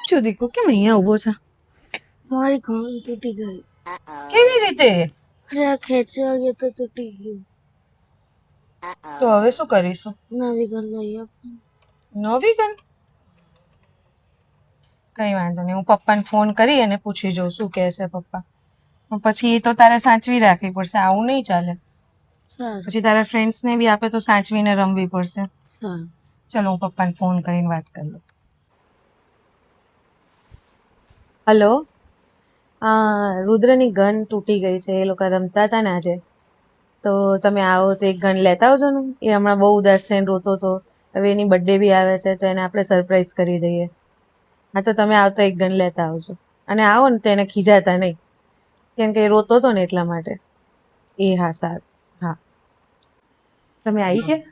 શું દીકુ કેમ અહીંયા ઊભો છે? મારી ઘણ તૂટી ગઈ. કેવી રીતે? અરે આ ખેંચવા ગયો તો તૂટી ગયું. તો હવે શું કરીશું? નવી ગન લઈ આપ. નવી ગન? કઈ વાંધો નહીં, હું પપ્પાને ફોન કરી અને પૂછી જોઉં શું કહે છે પપ્પા. પણ પછી એ તો તારે સાચવી રાખવી પડશે, આવું નહીં ચાલે. સારું પછી તારા ફ્રેન્ડ્સને બી આપે તો સાચવીને રમવી પડશે. સારું. ચલો હું પપ્પાને ફોન કરીને વાત કરી લઉં. હલો, હા રુદ્રની ગન તૂટી ગઈ છે, એ લોકો રમતા હતા ને આજે, તો તમે આવો તો એક ગન લેતા આવજો ને. એ હમણાં બહુ ઉદાસ થઈને રોતો હતો, હવે એની બર્થડે બી આવે છે તો એને આપણે સરપ્રાઈઝ કરી દઈએ. હા તો તમે આવતા એક ગન લેતા આવજો, અને આવો ને તો એને ખીજાતા નહીં, કેમ કે એ રોતો હતો ને એટલા માટે. એ હા સારું, હા તમે આવી ગયા?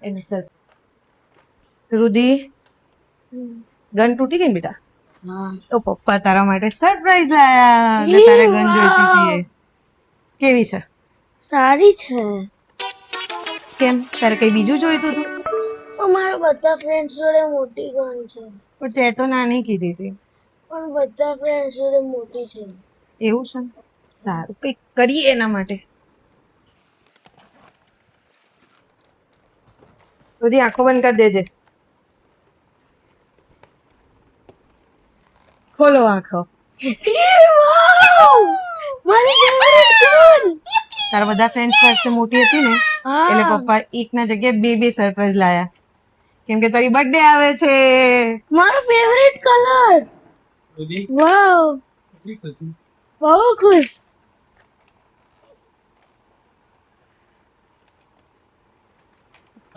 એને સર રુધિ, ગન તૂટી ગઈ ને બેટા? હા. તો પપ્પા તારા માટે સરપ્રાઈઝ લાયા, અને તારે ગન જોઈતી હતી એ. કેવી છે? સારી છે. કેમ, તારે કઈ બીજું જોઈતું હતું? અમારા બધા ફ્રેન્ડ્સ જોડે મોટી ગન છે. પણ તે તો નાની કીધી હતી. પણ બધા ફ્રેન્ડ્સ જોડે મોટી છે. એવું છે? સારું, કંઈક કરીએ એના માટે. બધી આંખો બંધ કરી દેજે. ખોલો આંખો. મારી ફેવરિટ ગન. તારા બધા ફ્રેન્ડ્સ પાસે મોટી હતી ને, એટલે પપ્પા એકના જગ્યાએ બે બે સરપ્રાઈઝ લાયા, કેમ કે તારી બર્થડે આવે છે. મારો ફેવરિટ કલર. વાવ, બહુ ખુશ.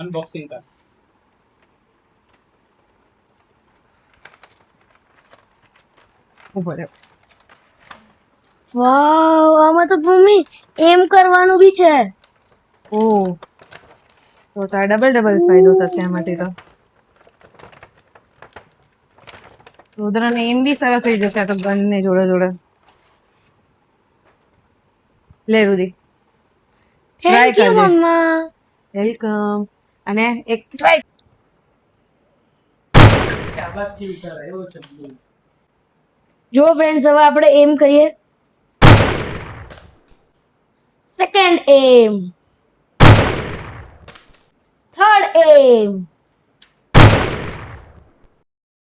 અનબોક્સિંગ કર. ઉભો રહે. વાવ, આમાં તો મમ્મી એમ કરવાનું બી છે. ઓહ, તો તારે ડબલ ડબલ ફાયદો થશે આમાંથી તો. રુદ્રને એમ બી સરસ થઈ જશે આ તો ગન ને જોડે જોડે. લે રુધિ, ટ્રાય થેન્ક યુ કરજે. મમ્મા. વેલકમ. અને એક ટ્રાય. જો ફ્રેન્ડ્સ, હવે આપણે એમ કરીએ. સેકન્ડ એમ, થર્ડ એમ,